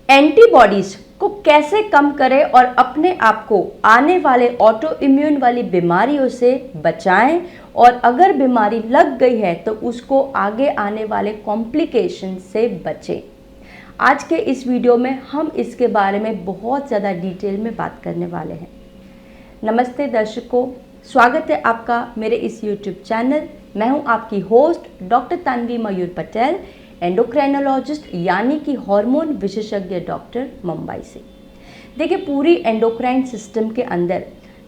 Antibodies को कैसे कम करें और अपने आप को आने वाले ऑटो इम्यून वाली बीमारियों से बचाएं, और अगर बीमारी लग गई है तो उसको आगे आने वाले कॉम्प्लिकेशन से बचें। आज के इस वीडियो में हम इसके बारे में बहुत ज़्यादा डिटेल में बात करने वाले हैं। नमस्ते दर्शकों, स्वागत है आपका मेरे इस YouTube चैनल। मैं हूं आपकी होस्ट डॉक्टर तानवी मयूर पटेल, एंडोक्राइनोलॉजिस्ट यानी कि हार्मोन विशेषज्ञ डॉक्टर, मुंबई से। देखिए, पूरी एंडोक्राइन सिस्टम के अंदर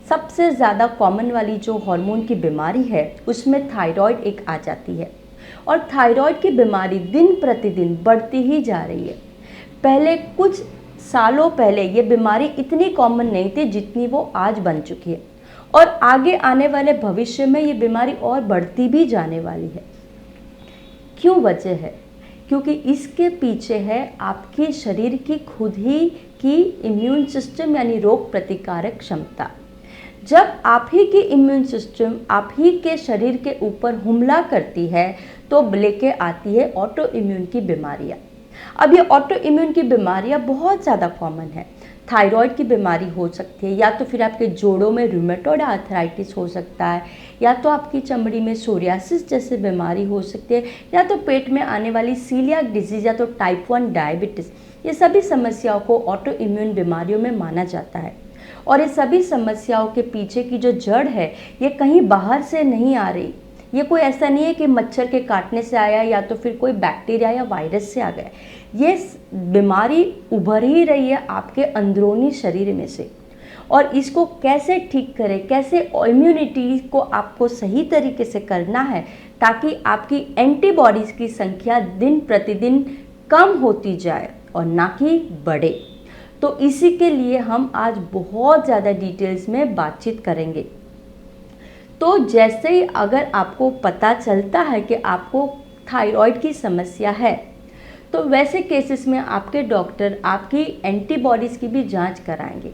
सबसे ज़्यादा कॉमन वाली जो हार्मोन की बीमारी है उसमें थायराइड एक आ जाती है, और थायराइड की बीमारी दिन प्रतिदिन बढ़ती ही जा रही है। पहले कुछ सालों पहले ये बीमारी इतनी कॉमन नहीं थी जितनी वो आज बन चुकी है, और आगे आने वाले भविष्य में ये बीमारी और बढ़ती भी जाने वाली है। क्यों वजह है? क्योंकि इसके पीछे है आपके शरीर की खुद ही की इम्यून सिस्टम यानी रोग प्रतिकारक क्षमता। जब आप ही की इम्यून सिस्टम आप ही के शरीर के ऊपर हमला करती है तो लेके आती है ऑटो इम्यून की बीमारियाँ। अब ये ऑटो इम्यून की बीमारियाँ बहुत ज़्यादा कॉमन है। थायराइड की बीमारी हो सकती है, या तो फिर आपके जोड़ों में रूमेटॉइड आर्थराइटिस हो सकता है, या तो आपकी चमड़ी में सोरियासिस जैसे बीमारी हो सकती है, या तो पेट में आने वाली सीलियाक डिजीज़ या तो टाइप 1 डायबिटीज़। ये सभी समस्याओं को ऑटो इम्यून बीमारियों में माना जाता है, और ये सभी समस्याओं के पीछे की जो जड़ है ये कहीं बाहर से नहीं आ रही। ये कोई ऐसा नहीं है कि मच्छर के काटने से आया या तो फिर कोई बैक्टीरिया या वायरस से आ गया। ये बीमारी उभर ही रही है आपके अंदरूनी शरीर में से, और इसको कैसे ठीक करें, कैसे इम्यूनिटी को आपको सही तरीके से करना है ताकि आपकी एंटीबॉडीज़ की संख्या दिन प्रतिदिन कम होती जाए और ना कि बढ़े। तो इसी के लिए हम आज बहुत ज़्यादा डिटेल्स में बातचीत करेंगे। तो जैसे ही अगर आपको पता चलता है कि आपको थायराइड की समस्या है, तो वैसे केसेस में आपके डॉक्टर आपकी एंटीबॉडीज़ की भी जांच कराएंगे।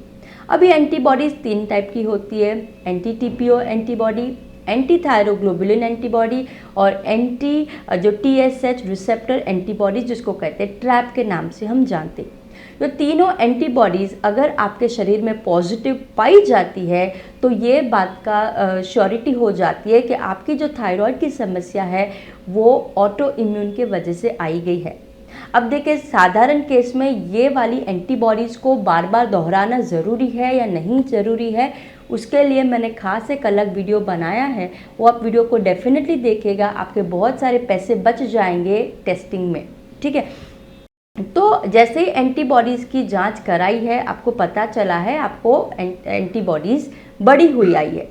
अभी एंटीबॉडीज़ 3 टाइप की होती है: anti TPO antibody, anti thyroglobulin antibody, और एंटी जो TSH रिसेप्टर एंटीबॉडीज जिसको कहते हैं ट्रैप के नाम से हम जानते हैं। तो तीनों एंटीबॉडीज़ अगर आपके शरीर में पॉजिटिव पाई जाती है तो ये बात का श्योरिटी हो जाती है कि आपकी जो थायराइड की समस्या है वो ऑटो इम्यून के वजह से आई गई है। अब देखिए, साधारण केस में ये वाली एंटीबॉडीज़ को बार बार दोहराना ज़रूरी है या नहीं ज़रूरी है, उसके लिए मैंने खास एक अलग वीडियो बनाया है। वो आप वीडियो को डेफिनेटली देखिएगा, आपके बहुत सारे पैसे बच जाएंगे टेस्टिंग में, ठीक है। तो जैसे ही एंटीबॉडीज़ की जांच कराई है, आपको पता चला है आपको एंटीबॉडीज़ बढ़ी हुई आई है।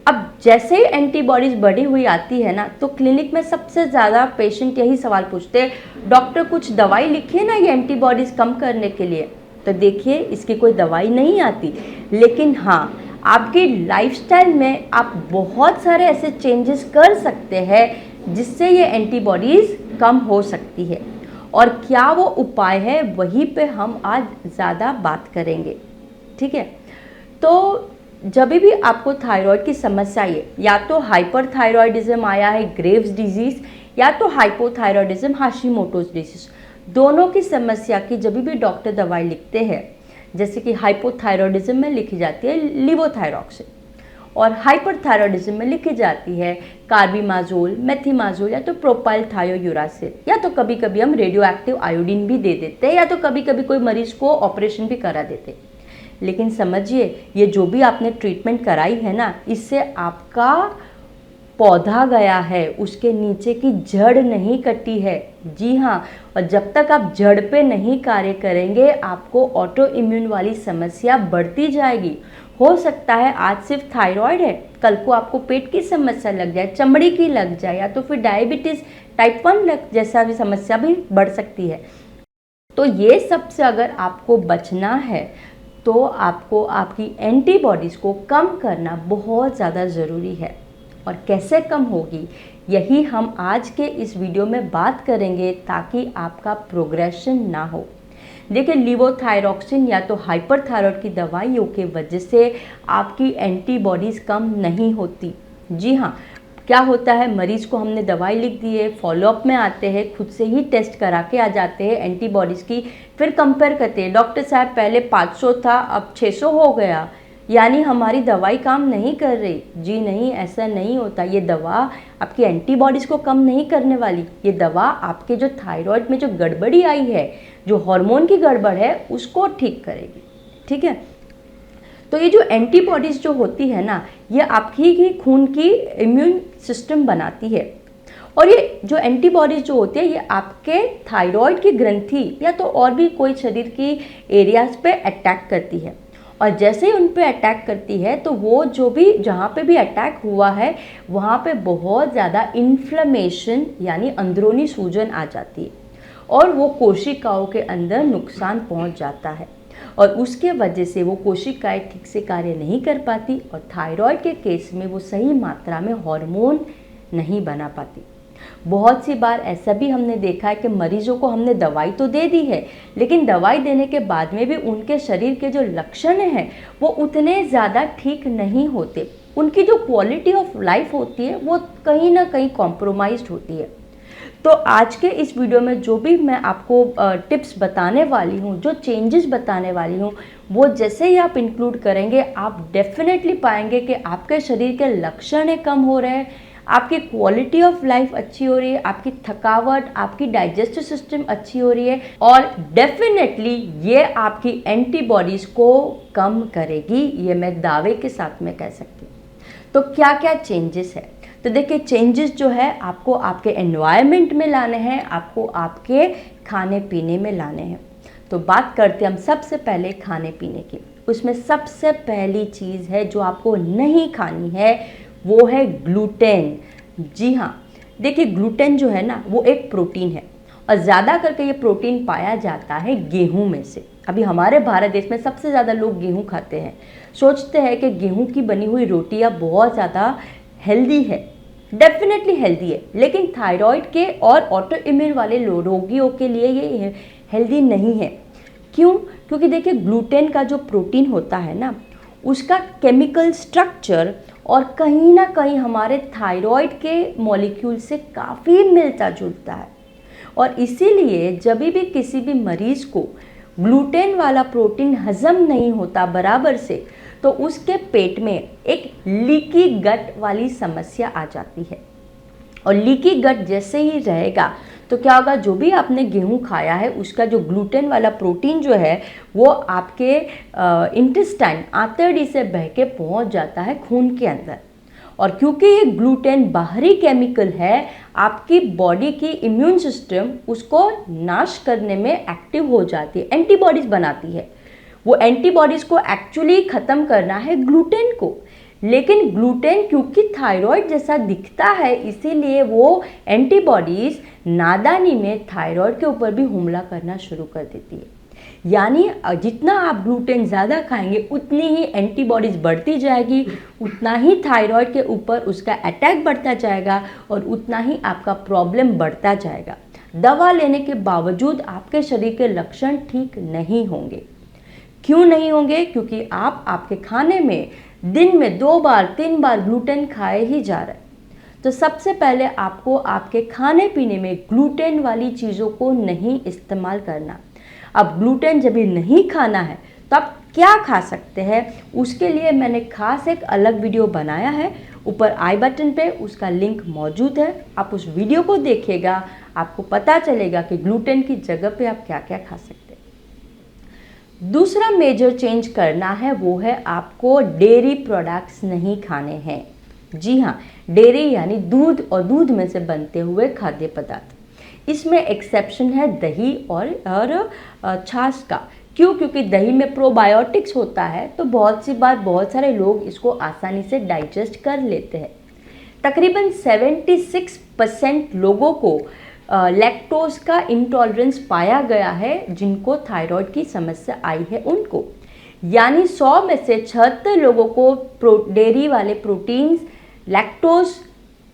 अब जैसे ही एंटीबॉडीज़ बढ़ी हुई आती है ना, तो क्लिनिक में सबसे ज़्यादा पेशेंट यही सवाल पूछते हैं, डॉक्टर कुछ दवाई लिखिए ना ये एंटीबॉडीज़ कम करने के लिए। तो देखिए, इसकी कोई दवाई नहीं आती, लेकिन हाँ, आपकी लाइफस्टाइल में आप बहुत सारे ऐसे चेंजेस कर सकते हैं जिससे ये एंटीबॉडीज़ कम हो सकती है। और क्या वो उपाय है, वहीं पे हम आज ज़्यादा बात करेंगे, ठीक है। तो जब भी आपको थायराइड की समस्या है, या तो हाइपरथायरॉयडिज्म आया है ग्रेव्स डिजीज़, या तो हाइपोथायरॉयडिज्म हाशिमोटोज डिजीज़, दोनों की समस्या की जब भी डॉक्टर दवाई लिखते हैं, जैसे कि हाइपोथायरॉयडिज्म में लिखी जाती है लिवोथायरॉक्सिन, और हाइपरथायरॉयडिज्म में लिखी जाती है कार्बिमाजोल, मेथिमाजोल, या तो प्रोपाइल थायोयूरासिल, या तो कभी कभी हम रेडियो एक्टिव आयोडीन भी दे देते हैं, या तो कभी कभी कोई मरीज को ऑपरेशन भी करा देते हैं। लेकिन समझिए, ये जो भी आपने ट्रीटमेंट कराई है ना, इससे आपका पौधा गया है, उसके नीचे की जड़ नहीं कटी है। जी हाँ, और जब तक आप जड़ पे नहीं कार्य करेंगे आपको ऑटो इम्यून वाली समस्या बढ़ती जाएगी। हो सकता है आज सिर्फ थायराइड है, कल को आपको पेट की समस्या लग जाए, चमड़ी की लग जाए, या तो फिर डायबिटीज़ टाइप 1 जैसा भी समस्या भी बढ़ सकती है। तो ये सब से अगर आपको बचना है तो आपको आपकी एंटीबॉडीज़ को कम करना बहुत ज़्यादा ज़रूरी है। और कैसे कम होगी, यही हम आज के इस वीडियो में बात करेंगे ताकि आपका प्रोग्रेशन ना हो। देखिए, लिवोथायरॉक्सिन या तो हाइपरथायरॉयड की दवाइयों के वजह से आपकी एंटीबॉडीज़ कम नहीं होती। जी हाँ, क्या होता है, मरीज़ को हमने दवाई लिख दी है, फॉलोअप में आते हैं, खुद से ही टेस्ट करा के आ जाते हैं एंटीबॉडीज़ की, फिर कंपेयर करते हैं, डॉक्टर साहब पहले 500 था अब 600 हो गया, यानी हमारी दवाई काम नहीं कर रही। जी नहीं, ऐसा नहीं होता। ये दवा आपकी एंटीबॉडीज़ को कम नहीं करने वाली, ये दवा आपके जो थायराइड में जो गड़बड़ी आई है, जो हार्मोन की गड़बड़ है, उसको ठीक करेगी। ठीक है, तो ये जो एंटीबॉडीज़ जो होती है ना, ये आपकी ही खून की इम्यून सिस्टम बनाती है। और ये जो एंटीबॉडीज़ जो होती है, ये आपके थायराइड की ग्रंथि या तो और भी कोई शरीर की एरियाज़ पे अटैक करती है, और जैसे ही उन पे अटैक करती है तो वो जो भी जहाँ पे भी अटैक हुआ है वहाँ पे बहुत ज़्यादा इन्फ्लेमेशन यानी अंदरूनी सूजन आ जाती है, और वो कोशिकाओं के अंदर नुकसान पहुँच जाता है, और उसके वजह से वो कोशिकाएं ठीक से कार्य नहीं कर पाती, और थायराइड के केस में वो सही मात्रा में हार्मोन नहीं बना पाती। बहुत सी बार ऐसा भी हमने देखा है कि मरीजों को हमने दवाई तो दे दी है, लेकिन दवाई देने के बाद में भी उनके शरीर के जो लक्षण हैं वो उतने ज़्यादा ठीक नहीं होते, उनकी जो क्वालिटी ऑफ लाइफ होती है वो कहीं ना कहीं कॉम्प्रोमाइज्ड होती है। तो आज के इस वीडियो में जो भी मैं आपको टिप्स बताने वाली हूँ, जो चेंजेस बताने वाली हूँ, वो जैसे ही आप इंक्लूड करेंगे आप डेफिनेटली पाएंगे कि आपके शरीर के लक्षण कम हो रहे हैं, आपकी क्वालिटी ऑफ लाइफ अच्छी हो रही है, आपकी थकावट, आपकी डाइजेस्टिव सिस्टम अच्छी हो रही है, और डेफिनेटली ये आपकी एंटीबॉडीज़ को कम करेगी, ये मैं दावे के साथ में कह सकती हूँ। तो क्या क्या चेंजेस है? तो देखिए, चेंजेस जो है आपको आपके एनवायरनमेंट में लाने हैं, आपको आपके खाने पीने में लाने हैं। तो बात करते हैं हम सबसे पहले खाने पीने की। उसमें सबसे पहली चीज़ है जो आपको नहीं खानी है, वो है ग्लूटेन। जी हाँ, देखिए ग्लूटेन जो है ना वो एक प्रोटीन है, और ज़्यादा करके ये प्रोटीन पाया जाता है गेहूं में से। अभी हमारे भारत देश में सबसे ज़्यादा लोग गेहूं खाते हैं, सोचते हैं कि गेहूं की बनी हुई रोटियां बहुत ज़्यादा हेल्दी है। डेफिनेटली हेल्दी है, लेकिन थायराइड के और ऑटो इम्यून वाले रोगियों के लिए ये हेल्दी नहीं है। क्यों? क्योंकि देखिए ग्लूटेन का जो प्रोटीन होता है ना, उसका केमिकल स्ट्रक्चर और कहीं ना कहीं हमारे थायराइड के मॉलिक्यूल से काफ़ी मिलता जुलता है, और इसीलिए जब भी किसी भी मरीज़ को ग्लूटेन वाला प्रोटीन हजम नहीं होता बराबर से, तो उसके पेट में एक लीकी गट वाली समस्या आ जाती है। और लीकी गट जैसे ही रहेगा तो क्या होगा, जो भी आपने गेहूं खाया है उसका जो ग्लूटेन वाला प्रोटीन जो है वो आपके इंटेस्टाइन आंतड़ी से बह के पहुंच जाता है खून के अंदर। और क्योंकि ये ग्लूटेन बाहरी केमिकल है, आपकी बॉडी की इम्यून सिस्टम उसको नाश करने में एक्टिव हो जाती है, एंटीबॉडीज बनाती है। वो एंटीबॉडीज़ को एक्चुअली ख़त्म करना है ग्लूटेन को, लेकिन ग्लूटेन क्योंकि थायराइड जैसा दिखता है, इसीलिए वो एंटीबॉडीज़ नादानी में थायराइड के ऊपर भी हमला करना शुरू कर देती है। यानी जितना आप ग्लूटेन ज़्यादा खाएंगे उतनी ही एंटीबॉडीज़ बढ़ती जाएगी, उतना ही थायराइड के ऊपर उसका अटैक बढ़ता जाएगा, और उतना ही आपका प्रॉब्लम बढ़ता जाएगा। दवा लेने के बावजूद आपके शरीर के लक्षण ठीक नहीं होंगे। क्यों नहीं होंगे? क्योंकि आप आपके खाने में दिन में 2 बार 3 बार ग्लूटेन खाए ही जा रहे हैं। तो सबसे पहले आपको आपके खाने पीने में ग्लूटेन वाली चीज़ों को नहीं इस्तेमाल करना। अब ग्लूटेन जब भी नहीं खाना है तो आप क्या खा सकते हैं, उसके लिए मैंने खास एक अलग वीडियो बनाया है, ऊपर आई बटन पे उसका लिंक मौजूद है, आप उस वीडियो को देखिएगा, आपको पता चलेगा कि ग्लूटेन की जगह पे आप क्या क्या खा सकते हैं। दूसरा मेजर चेंज करना है वो है आपको डेयरी प्रोडक्ट्स नहीं खाने हैं। जी हाँ, डेयरी यानी दूध और दूध में से बनते हुए खाद्य पदार्थ। इसमें एक्सेप्शन है दही और छाछ का। क्यों? क्योंकि दही में प्रोबायोटिक्स होता है, तो बहुत सी बार बहुत सारे लोग इसको आसानी से डाइजेस्ट कर लेते हैं। तकरीबन 76% लोगों को लैक्टोज का इंटॉलरेंस पाया गया है, जिनको थायराइड की समस्या आई है उनको। यानी 100 में से 76 लोगों को डेयरी वाले प्रोटीन्स लैक्टोज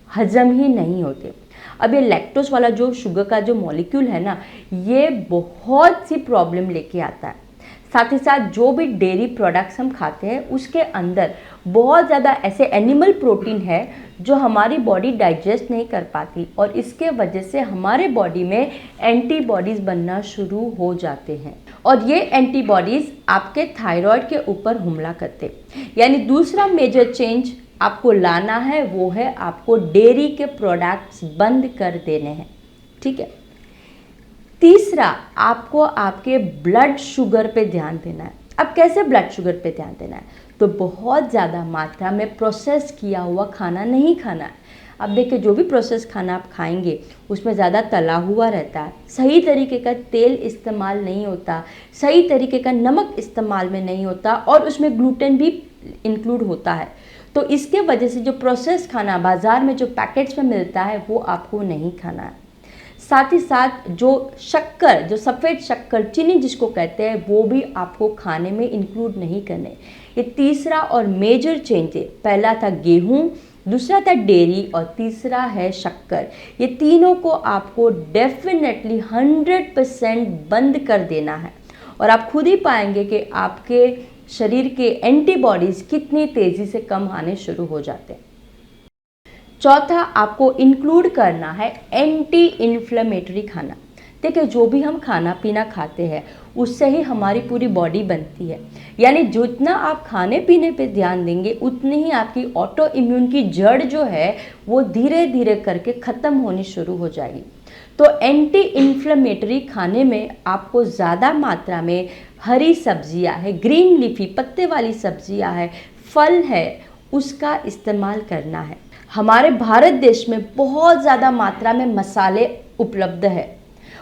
हजम ही नहीं होते। अब ये लैक्टोज वाला जो शुगर का जो मॉलिक्यूल है ना, ये बहुत सी प्रॉब्लम लेके आता है। साथ ही साथ जो भी डेयरी प्रोडक्ट्स हम खाते हैं उसके अंदर बहुत ज़्यादा ऐसे एनिमल प्रोटीन है जो हमारी बॉडी डाइजेस्ट नहीं कर पाती और इसके वजह से हमारे बॉडी में एंटीबॉडीज़ बनना शुरू हो जाते हैं और ये एंटीबॉडीज़ आपके थायराइड के ऊपर हमला करते। यानी दूसरा मेजर चेंज आपको लाना है वो है आपको डेयरी के प्रोडक्ट्स बंद कर देने हैं, ठीक है। तीसरा, आपको आपके ब्लड शुगर पे ध्यान देना है। अब कैसे ब्लड शुगर पे ध्यान देना है? तो बहुत ज़्यादा मात्रा में प्रोसेस किया हुआ खाना नहीं खाना है। अब देखिए, जो भी प्रोसेस खाना आप खाएंगे उसमें ज़्यादा तला हुआ रहता है, सही तरीके का तेल इस्तेमाल नहीं होता, सही तरीके का नमक इस्तेमाल में नहीं होता और उसमें ग्लूटेन भी इंक्लूड होता है। तो इसके वजह से जो प्रोसेस खाना बाज़ार में जो पैकेट्स में मिलता है वो आपको नहीं खाना है। साथ ही साथ जो शक्कर, जो सफ़ेद शक्कर, चीनी जिसको कहते हैं, वो भी आपको खाने में इंक्लूड नहीं करने। ये तीसरा और मेजर चेंज है। पहला था गेहूं, दूसरा था डेयरी और तीसरा है शक्कर। ये तीनों को आपको डेफिनेटली 100% बंद कर देना है और आप खुद ही पाएंगे कि आपके शरीर के एंटीबॉडीज़ कितनी तेज़ी से कम आने शुरू हो जाते हैं। चौथा, आपको इंक्लूड करना है एंटी इन्फ्लेमेटरी खाना। देखिए, जो भी हम खाना पीना खाते हैं उससे ही हमारी पूरी बॉडी बनती है। यानी जितना आप खाने पीने पे ध्यान देंगे उतनी ही आपकी ऑटो इम्यून की जड़ जो है वो धीरे धीरे करके ख़त्म होनी शुरू हो जाएगी। तो एंटी इन्फ्लेमेटरी खाने में आपको ज़्यादा मात्रा में हरी सब्जियां है, ग्रीन लीफी पत्ते वाली सब्जियां है, फल है, उसका इस्तेमाल करना है। हमारे भारत देश में बहुत ज़्यादा मात्रा में मसाले उपलब्ध है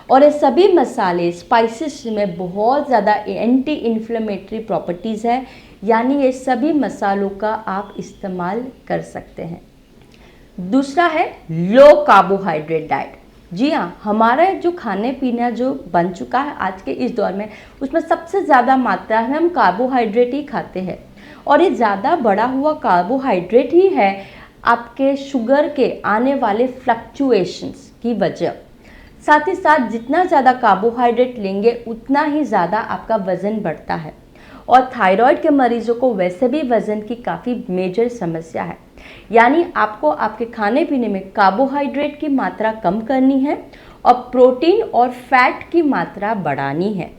और ये सभी मसाले स्पाइसेस में बहुत ज़्यादा एंटी इन्फ्लेमेटरी प्रॉपर्टीज़ है। यानी ये सभी मसालों का आप इस्तेमाल कर सकते हैं। दूसरा है लो कार्बोहाइड्रेट डाइट। जी हाँ, हमारा जो खाने पीना जो बन चुका है आज के इस दौर में, उसमें सबसे ज़्यादा मात्रा में हम कार्बोहाइड्रेट ही खाते हैं और ये ज़्यादा बढ़ा हुआ कार्बोहाइड्रेट ही है आपके शुगर के आने वाले फ्लक्चुएशंस की वजह। साथ ही साथ जितना ज़्यादा कार्बोहाइड्रेट लेंगे उतना ही ज़्यादा आपका वज़न बढ़ता है और थायराइड के मरीज़ों को वैसे भी वज़न की काफ़ी मेजर समस्या है। यानी आपको आपके खाने पीने में कार्बोहाइड्रेट की मात्रा कम करनी है और प्रोटीन और फैट की मात्रा बढ़ानी है।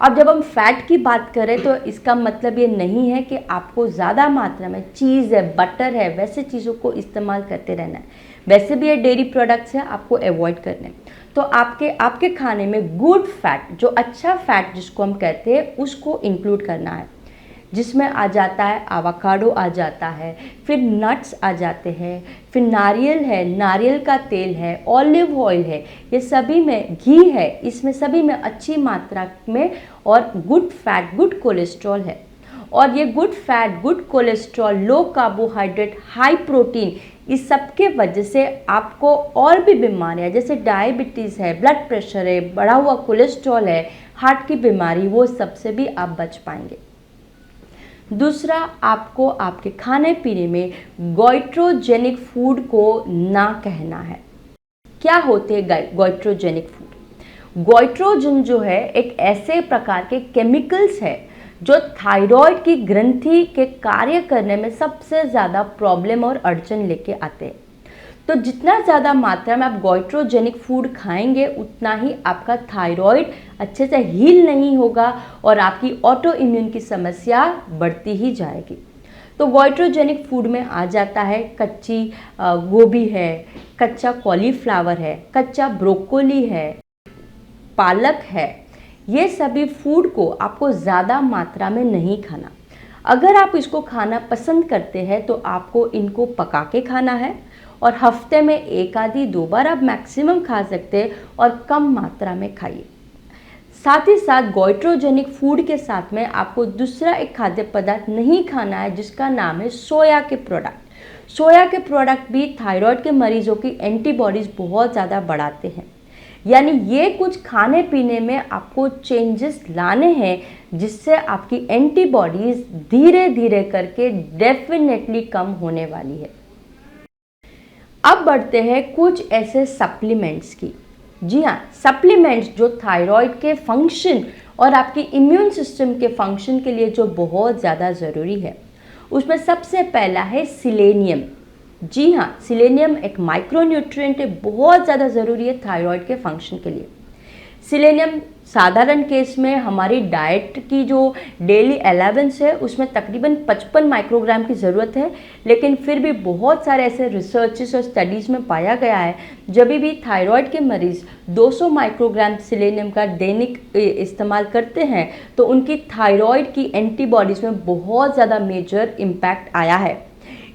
अब जब हम फैट की बात करें तो इसका मतलब ये नहीं है कि आपको ज़्यादा मात्रा में चीज़ है, बटर है, वैसे चीज़ों को इस्तेमाल करते रहना है। वैसे भी ये डेयरी प्रोडक्ट्स हैं, आपको अवॉइड करने। तो आपके खाने में गुड फैट, जो अच्छा फैट जिसको हम कहते हैं, उसको इंक्लूड करना है, जिसमें आ जाता है आवाकाडो आ जाता है, फिर नट्स आ जाते हैं, फिर नारियल है, नारियल का तेल है, ऑलिव ऑयल है, ये सभी में घी है, इसमें सभी में अच्छी मात्रा में और गुड फैट, गुड कोलेस्ट्रॉल है। और ये गुड फैट, गुड कोलेस्ट्रॉल, लो कार्बोहाइड्रेट, हाई प्रोटीन, इस सब के वजह से आपको और भी बीमारियां जैसे डायबिटीज़ है, ब्लड प्रेशर है, बढ़ा हुआ कोलेस्ट्रॉल है, हार्ट की बीमारी, वो सबसे भी आप बच पाएंगे। दूसरा, आपको आपके खाने पीने में गोइट्रोजेनिक फूड को ना कहना है। क्या होते हैं गोइट्रोजेनिक फूड? गोइट्रोजन जो है एक ऐसे प्रकार के केमिकल्स है जो थायराइड की ग्रंथि के कार्य करने में सबसे ज़्यादा प्रॉब्लम और अड़चन लेके आते हैं। तो जितना ज़्यादा मात्रा में आप गोइट्रोजेनिक फूड खाएंगे उतना ही आपका थायराइड अच्छे से हील नहीं होगा और आपकी ऑटो इम्यून की समस्या बढ़ती ही जाएगी। तो गोइट्रोजेनिक फूड में आ जाता है कच्ची गोभी है, कच्चा कॉलीफ्लावर है, कच्चा ब्रोकोली है, पालक है। ये सभी फूड को आपको ज़्यादा मात्रा में नहीं खाना। अगर आप इसको खाना पसंद करते हैं तो आपको इनको पका के खाना है और हफ्ते में एक आधी 2 बार आप मैक्सिमम खा सकते हैं और कम मात्रा में खाइए। साथ ही साथ गोइट्रोजेनिक फूड के साथ में आपको दूसरा एक खाद्य पदार्थ नहीं खाना है जिसका नाम है सोया के प्रोडक्ट। सोया के प्रोडक्ट भी थायराइड के मरीजों की एंटीबॉडीज़ बहुत ज़्यादा बढ़ाते हैं। यानी ये कुछ खाने पीने में आपको चेंजेस लाने हैं जिससे आपकी एंटीबॉडीज़ धीरे धीरे करके डेफिनेटली कम होने वाली है। अब बढ़ते हैं कुछ ऐसे सप्लीमेंट्स की। जी हाँ, सप्लीमेंट्स जो थायराइड के फंक्शन और आपकी इम्यून सिस्टम के फंक्शन के लिए जो बहुत ज़्यादा ज़रूरी है, उसमें सबसे पहला है सिलेनियम। जी हाँ, सिलेनियम एक माइक्रोन्यूट्रिएंट है, बहुत ज़्यादा ज़रूरी है थायराइड के फंक्शन के लिए। सिलेनियम साधारण केस में हमारी डाइट की जो डेली अलावेंस है उसमें तकरीबन 55 माइक्रोग्राम की ज़रूरत है, लेकिन फिर भी बहुत सारे ऐसे रिसर्चेस और स्टडीज़ में पाया गया है जब भी थायराइड के मरीज़ 200 माइक्रोग्राम सिलेनियम का दैनिक इस्तेमाल करते हैं तो उनकी थायराइड की एंटीबॉडीज़ में बहुत ज़्यादा मेजर इम्पैक्ट आया है।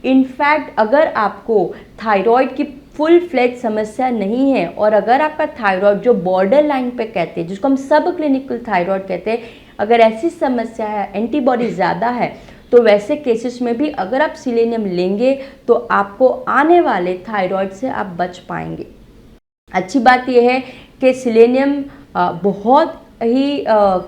इनफैक्ट अगर आपको थायराइड की फुल फ्लेज समस्या नहीं है और अगर आपका थायराइड जो बॉर्डर लाइन पे कहते हैं, जिसको हम सब क्लिनिकल थायराइड कहते हैं, अगर ऐसी समस्या है, एंटीबॉडी ज़्यादा है, तो वैसे केसेस में भी अगर आप सिलेनियम लेंगे तो आपको आने वाले थायराइड से आप बच पाएंगे। अच्छी बात यह है कि सिलेनियम बहुत ही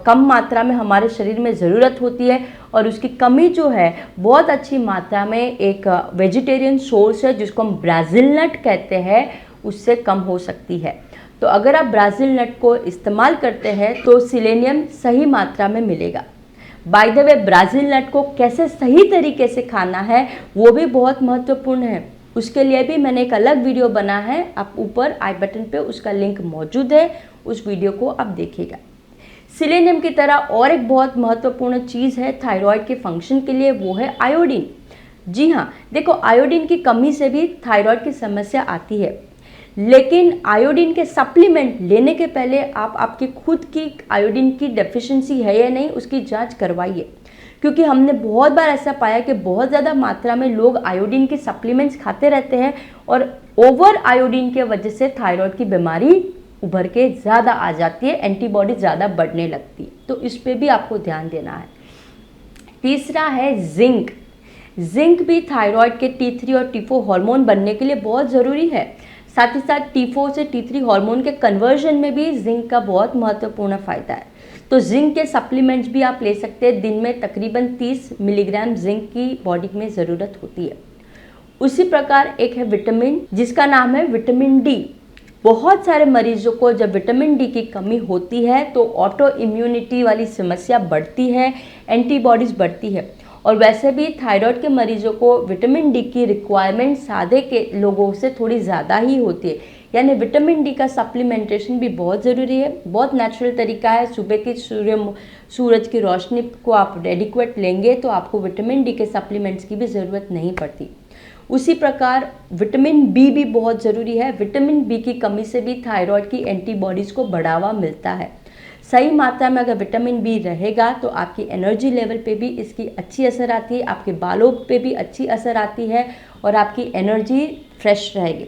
कम मात्रा में हमारे शरीर में ज़रूरत होती है और उसकी कमी जो है बहुत अच्छी मात्रा में एक वेजिटेरियन सोर्स है जिसको हम ब्राज़िल नट कहते हैं, उससे कम हो सकती है। तो अगर आप ब्राज़िल नट को इस्तेमाल करते हैं तो सिलेनियम सही मात्रा में मिलेगा। बाय द वे, ब्राज़िल नट को कैसे सही तरीके से खाना है वो भी बहुत महत्वपूर्ण है। उसके लिए भी मैंने एक अलग वीडियो बना है, आप ऊपर आई बटन पे उसका लिंक मौजूद है, उस वीडियो को आप देखिएगा। सिलेनियम की तरह और एक बहुत महत्वपूर्ण चीज़ है थायराइड के फंक्शन के लिए, वो है आयोडीन। जी हाँ, देखो, आयोडीन की कमी से भी थायराइड की समस्या आती है, लेकिन आयोडीन के सप्लीमेंट लेने के पहले आप आपकी खुद की आयोडीन की डेफिशिएंसी है या नहीं उसकी जांच करवाइए, क्योंकि हमने बहुत बार ऐसा पाया कि बहुत ज़्यादा मात्रा में लोग आयोडीन के सप्लीमेंट्स खाते रहते हैं और ओवर आयोडीन के वजह से थायराइड की बीमारी उभर के ज़्यादा आ जाती है, एंटीबॉडी ज़्यादा बढ़ने लगती है, तो इस पे भी आपको ध्यान देना है। तीसरा है जिंक। जिंक भी थायराइड के T3 और T4 हार्मोन बनने के लिए बहुत ज़रूरी है। साथ ही साथ T4 से T3 हार्मोन के कन्वर्जन में भी जिंक का बहुत महत्वपूर्ण फ़ायदा है। तो जिंक के सप्लीमेंट्स भी आप ले सकते हैं। दिन में तकरीबन 30 मिलीग्राम जिंक की बॉडी में ज़रूरत होती है। उसी प्रकार एक है विटामिन, जिसका नाम है विटामिन डी। बहुत सारे मरीजों को जब विटामिन डी की कमी होती है तो ऑटो इम्यूनिटी वाली समस्या बढ़ती है, एंटीबॉडीज़ बढ़ती है, और वैसे भी थायराइड के मरीजों को विटामिन डी की रिक्वायरमेंट सादे के लोगों से थोड़ी ज़्यादा ही होती है, यानी विटामिन डी का सप्लीमेंटेशन भी बहुत ज़रूरी है। बहुत नेचुरल तरीका है, सुबह की सूरज की रोशनी को आप एडिक्वेट लेंगे तो आपको विटामिन डी के सप्लीमेंट्स की भी ज़रूरत नहीं पड़ती। उसी प्रकार विटामिन बी भी बहुत ज़रूरी है। विटामिन बी की कमी से भी थायराइड की एंटीबॉडीज़ को बढ़ावा मिलता है। सही मात्रा में अगर विटामिन बी रहेगा तो आपकी एनर्जी लेवल पे भी इसकी अच्छी असर आती है, आपके बालों पे भी अच्छी असर आती है और आपकी एनर्जी फ्रेश रहेगी।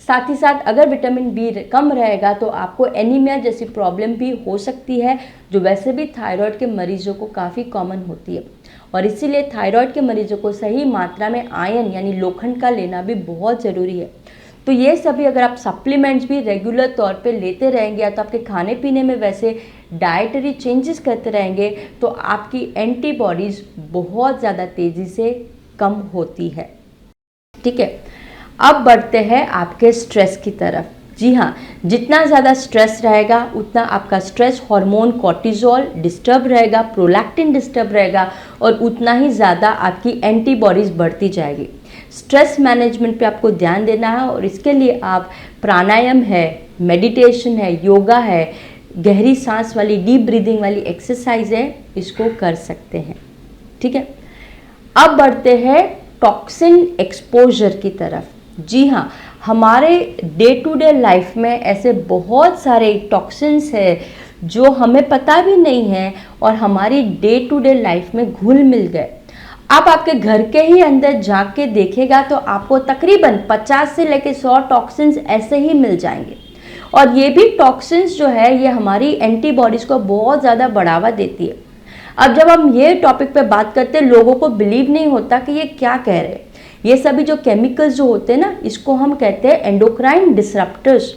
साथ ही साथ अगर विटामिन बी कम रहेगा तो आपको एनीमिया जैसी प्रॉब्लम भी हो सकती है, जो वैसे भी थायराइड के मरीजों को काफ़ी कॉमन होती है, और इसीलिए थायराइड के मरीजों को सही मात्रा में आयरन यानी लोखंड का लेना भी बहुत ज़रूरी है। तो ये सभी अगर आप सप्लीमेंट्स भी रेगुलर तौर पे लेते रहेंगे या तो आपके खाने पीने में वैसे डाइटरी चेंजेस करते रहेंगे तो आपकी एंटीबॉडीज़ बहुत ज़्यादा तेज़ी से कम होती है। ठीक है, अब बढ़ते हैं आपके स्ट्रेस की तरफ। जी हाँ, जितना ज़्यादा स्ट्रेस रहेगा उतना आपका स्ट्रेस हार्मोन कॉर्टिजोल डिस्टर्ब रहेगा, प्रोलैक्टिन डिस्टर्ब रहेगा, और उतना ही ज़्यादा आपकी एंटीबॉडीज़ बढ़ती जाएगी। स्ट्रेस मैनेजमेंट पे आपको ध्यान देना है और इसके लिए आप प्राणायाम है, मेडिटेशन है, योगा है, गहरी सांस वाली डीप ब्रीदिंग वाली एक्सरसाइज है, इसको कर सकते हैं। ठीक है, अब बढ़ते हैं टॉक्सिन एक्सपोजर की तरफ। जी हाँ, हमारे डे टू डे लाइफ में ऐसे बहुत सारे टॉक्सिन्स है जो हमें पता भी नहीं है और हमारी डे टू डे लाइफ में घुल मिल गए। आप आपके घर के ही अंदर झांक के देखेगा तो आपको तकरीबन 50 से लेकर 100 टॉक्सिन्स ऐसे ही मिल जाएंगे, और ये भी टॉक्सिन्स जो है ये हमारी एंटीबॉडीज़ को बहुत ज़्यादा बढ़ावा देती है। अब जब हम ये टॉपिक पे बात करते हैं लोगों को बिलीव नहीं होता कि ये क्या कह रहे हैं। ये सभी जो केमिकल्स जो होते हैं ना, इसको हम कहते हैं एंडोक्राइन डिसरप्टर्स,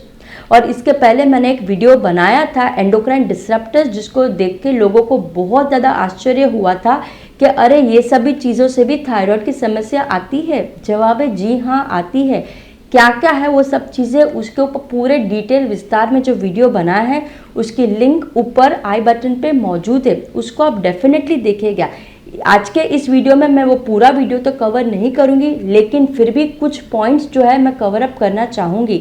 और इसके पहले मैंने एक वीडियो बनाया था एंडोक्राइन डिसरप्टर्स, जिसको देख के लोगों को बहुत ज़्यादा आश्चर्य हुआ था कि अरे ये सभी चीज़ों से भी थायराइड की समस्या आती है। जवाब है जी हाँ, आती है। क्या क्या है वो सब चीज़ें, उसके ऊपर पूरे डिटेल विस्तार में जो वीडियो बना है उसकी लिंक ऊपर आई बटन पे मौजूद है, उसको आप डेफिनेटली देखिएगा। आज के इस वीडियो में मैं वो पूरा वीडियो तो कवर नहीं करूँगी, लेकिन फिर भी कुछ पॉइंट्स जो है मैं कवर अप करना चाहूँगी।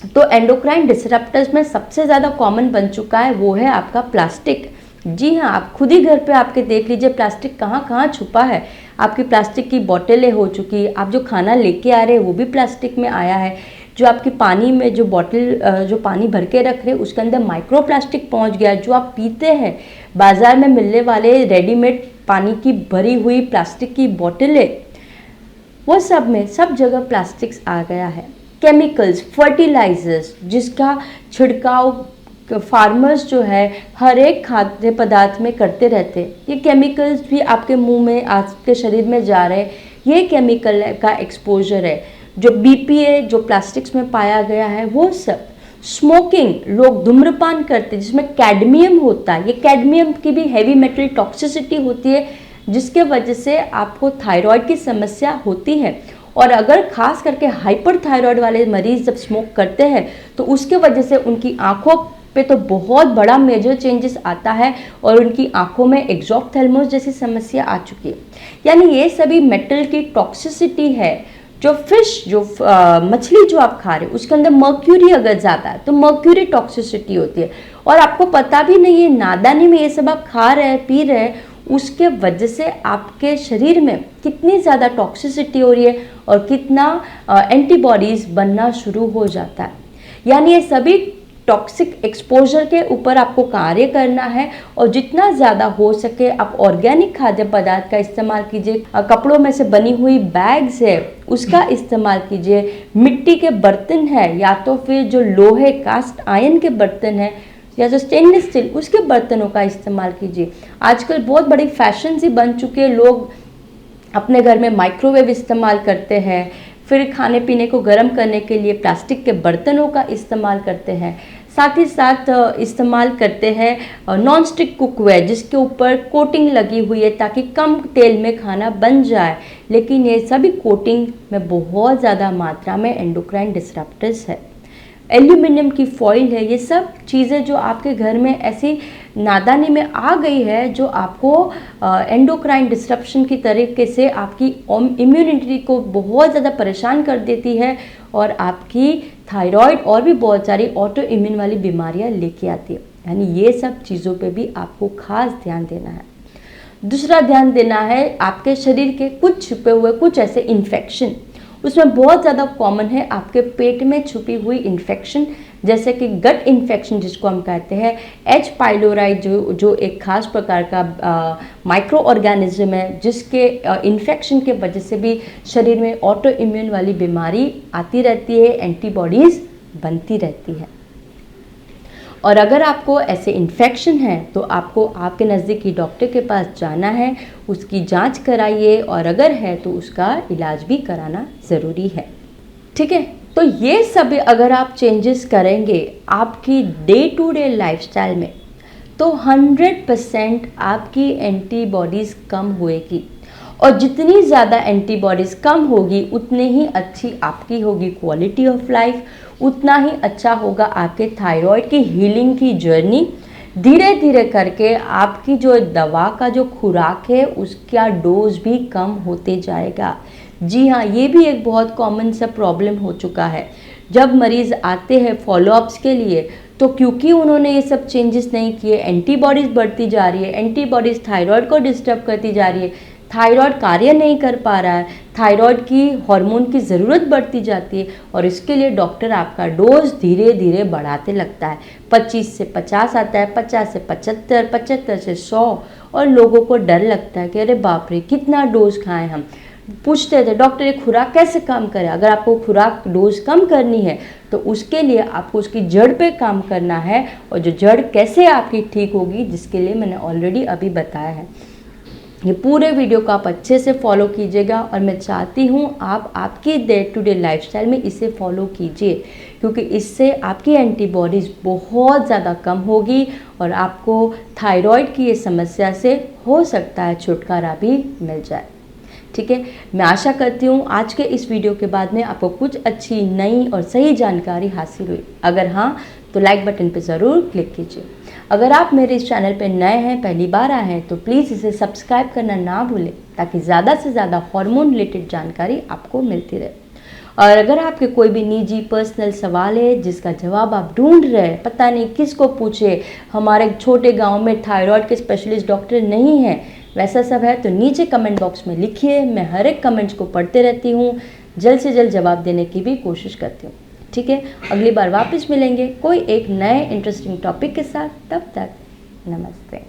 तो एंडोक्राइन डिसरप्टर्स में सबसे ज़्यादा कॉमन बन चुका है वो है आपका प्लास्टिक। जी हाँ, आप खुद ही घर पे आपके देख लीजिए प्लास्टिक कहाँ कहाँ छुपा है। आपकी प्लास्टिक की बोतलें हो चुकी, आप जो खाना लेके आ रहे हैं वो भी प्लास्टिक में आया है, जो आपकी पानी में जो बॉटल जो पानी भर के रख रहे हैं उसके अंदर माइक्रो प्लास्टिक पहुँच गया है। जो आप पीते हैं बाज़ार में मिलने वाले रेडीमेड पानी की भरी हुई प्लास्टिक की बोतलें, वो सब में सब जगह प्लास्टिक्स आ गया है। केमिकल्स, फर्टिलाइजर्स जिसका छिड़काव फार्मर्स जो है हर एक खाद्य पदार्थ में करते रहते हैं, ये केमिकल्स भी आपके मुंह में, आपके शरीर में जा रहे हैं, ये केमिकल का एक्सपोजर है। जो बीपीए जो प्लास्टिक्स में पाया गया है वो सब। स्मोकिंग, लोग धूम्रपान करते हैं जिसमें कैडमियम होता है, ये कैडमियम की भी हैवी मेटल टॉक्सिसिटी होती है जिसके वजह से आपको थायराइड की समस्या होती है। और अगर खास करके हाइपर थायराइड वाले मरीज जब स्मोक करते हैं तो उसके वजह से उनकी आंखों पे तो बहुत बड़ा मेजर चेंजेस आता है और उनकी आंखों में एक्सॉप्थेल्मोस जैसी समस्या आ चुकी है। यानी ये सभी मेटल की टॉक्सिसिटी है। जो फिश, जो मछली जो आप खा रहे हो उसके अंदर मर्क्यूरी अगर ज़्यादा है तो मर्क्यूरी टॉक्सिसिटी होती है और आपको पता भी नहीं है, नादानी में ये सब आप खा रहे हैं, पी रहे हैं, उसके वजह से आपके शरीर में कितनी ज़्यादा टॉक्सिसिटी हो रही है और कितना एंटीबॉडीज़ बनना शुरू हो जाता है। यानी ये सभी टॉक्सिक एक्सपोजर के ऊपर आपको कार्य करना है और जितना ज़्यादा हो सके आप ऑर्गेनिक खाद्य पदार्थ का इस्तेमाल कीजिए। कपड़ों में से बनी हुई बैग्स है उसका इस्तेमाल कीजिए। मिट्टी के बर्तन है या तो फिर जो लोहे कास्ट आयरन के बर्तन है या जो स्टेनलेस स्टील उसके बर्तनों का इस्तेमाल कीजिए। आजकल बहुत बड़ी फैशन सी बन चुकी है, लोग अपने घर में माइक्रोवेव इस्तेमाल करते हैं, फिर खाने पीने को गर्म करने के लिए प्लास्टिक के बर्तनों का इस्तेमाल करते हैं, साथ ही साथ इस्तेमाल करते हैं नॉन स्टिक कुकवेयर जिसके ऊपर कोटिंग लगी हुई है ताकि कम तेल में खाना बन जाए। लेकिन ये सभी कोटिंग में बहुत ज़्यादा मात्रा में एंडोक्राइन डिसरप्टर्स है। एल्यूमिनियम की फॉइल है, ये सब चीज़ें जो आपके घर में ऐसी नादानी में आ गई है जो आपको एंडोक्राइन डिसरप्शन की तरीके से आपकी इम्यूनिटी को बहुत ज़्यादा परेशान कर देती है और आपकी थायराइड और भी बहुत सारी ऑटो इम्यून वाली बीमारियां लेके आती है। यानी ये सब चीज़ों पे भी आपको खास ध्यान देना है। दूसरा ध्यान देना है आपके शरीर के कुछ छुपे हुए कुछ ऐसे इन्फेक्शन, उसमें बहुत ज़्यादा कॉमन है आपके पेट में छुपी हुई इन्फेक्शन, जैसे कि गट इन्फेक्शन जिसको हम कहते हैं, एच पाइलोराई जो एक खास प्रकार का माइक्रो ऑर्गेनिज्म है जिसके इन्फेक्शन के वजह से भी शरीर में ऑटो इम्यून वाली बीमारी आती रहती है, एंटीबॉडीज़ बनती रहती है। और अगर आपको ऐसे इन्फेक्शन है तो आपको आपके नज़दीकी डॉक्टर के पास जाना है, उसकी जांच कराइए और अगर है तो उसका इलाज भी कराना ज़रूरी है। ठीक है, तो ये सब अगर आप चेंजेस करेंगे आपकी डे टू डे लाइफस्टाइल में तो 100% आपकी एंटीबॉडीज़ कम होएगी और जितनी ज़्यादा एंटीबॉडीज़ कम होगी उतनी ही अच्छी आपकी होगी क्वालिटी ऑफ लाइफ, उतना ही अच्छा होगा आपके थायराइड की हीलिंग की जर्नी। धीरे धीरे करके आपकी जो दवा का जो खुराक है उसका डोज भी कम होते जाएगा। जी हाँ, ये भी एक बहुत कॉमन सा प्रॉब्लम हो चुका है। जब मरीज़ आते हैं फॉलोअप्स के लिए तो क्योंकि उन्होंने ये सब चेंजेस नहीं किए, एंटीबॉडीज़ बढ़ती जा रही है, एंटीबॉडीज़ थायराइड को डिस्टर्ब करती जा रही है, थायराइड कार्य नहीं कर पा रहा है, थायराइड की हार्मोन की ज़रूरत बढ़ती जाती है और इसके लिए डॉक्टर आपका डोज धीरे धीरे बढ़ाते लगता है। 25 से 50 आता है, 50 से 75, 75 से 100 और लोगों को डर लगता है कि अरे बाप रे कितना डोज खाएं हम। पूछते थे डॉक्टर ये खुराक कैसे कम करें। अगर आपको खुराक डोज कम करनी है तो उसके लिए आपको उसकी जड़ पे काम करना है और जो जड़ कैसे आपकी ठीक होगी जिसके लिए मैंने ऑलरेडी अभी बताया है। ये पूरे वीडियो को आप अच्छे से फॉलो कीजिएगा और मैं चाहती हूँ आप आपकी डे टू डे लाइफस्टाइल में इसे फॉलो कीजिए क्योंकि इससे आपकी एंटीबॉडीज़ बहुत ज़्यादा कम होगी और आपको थायराइड की ये समस्या से हो सकता है छुटकारा भी मिल जाए। ठीक है, मैं आशा करती हूँ आज के इस वीडियो के बाद में आपको कुछ अच्छी नई और सही जानकारी हासिल हुई। अगर हाँ तो लाइक बटन पर ज़रूर क्लिक कीजिए। अगर आप मेरे इस चैनल पर नए हैं, पहली बार आए हैं, तो प्लीज़ इसे सब्सक्राइब करना ना भूलें ताकि ज़्यादा से ज़्यादा हार्मोन रिलेटेड जानकारी आपको मिलती रहे। और अगर आपके कोई भी निजी पर्सनल सवाल है जिसका जवाब आप ढूंढ रहे हैं, पता नहीं किसको पूछे, हमारे छोटे गांव में थायराइड के स्पेशलिस्ट डॉक्टर नहीं है, वैसा सब है तो नीचे कमेंट बॉक्स में लिखिए। मैं हर एक कमेंट्स को पढ़ते रहती हूँ, जल्द से जल्द जवाब देने की भी कोशिश करती हूँ। ठीक है, अगली बार वापस मिलेंगे कोई एक नए इंटरेस्टिंग टॉपिक के साथ। तब तक नमस्ते।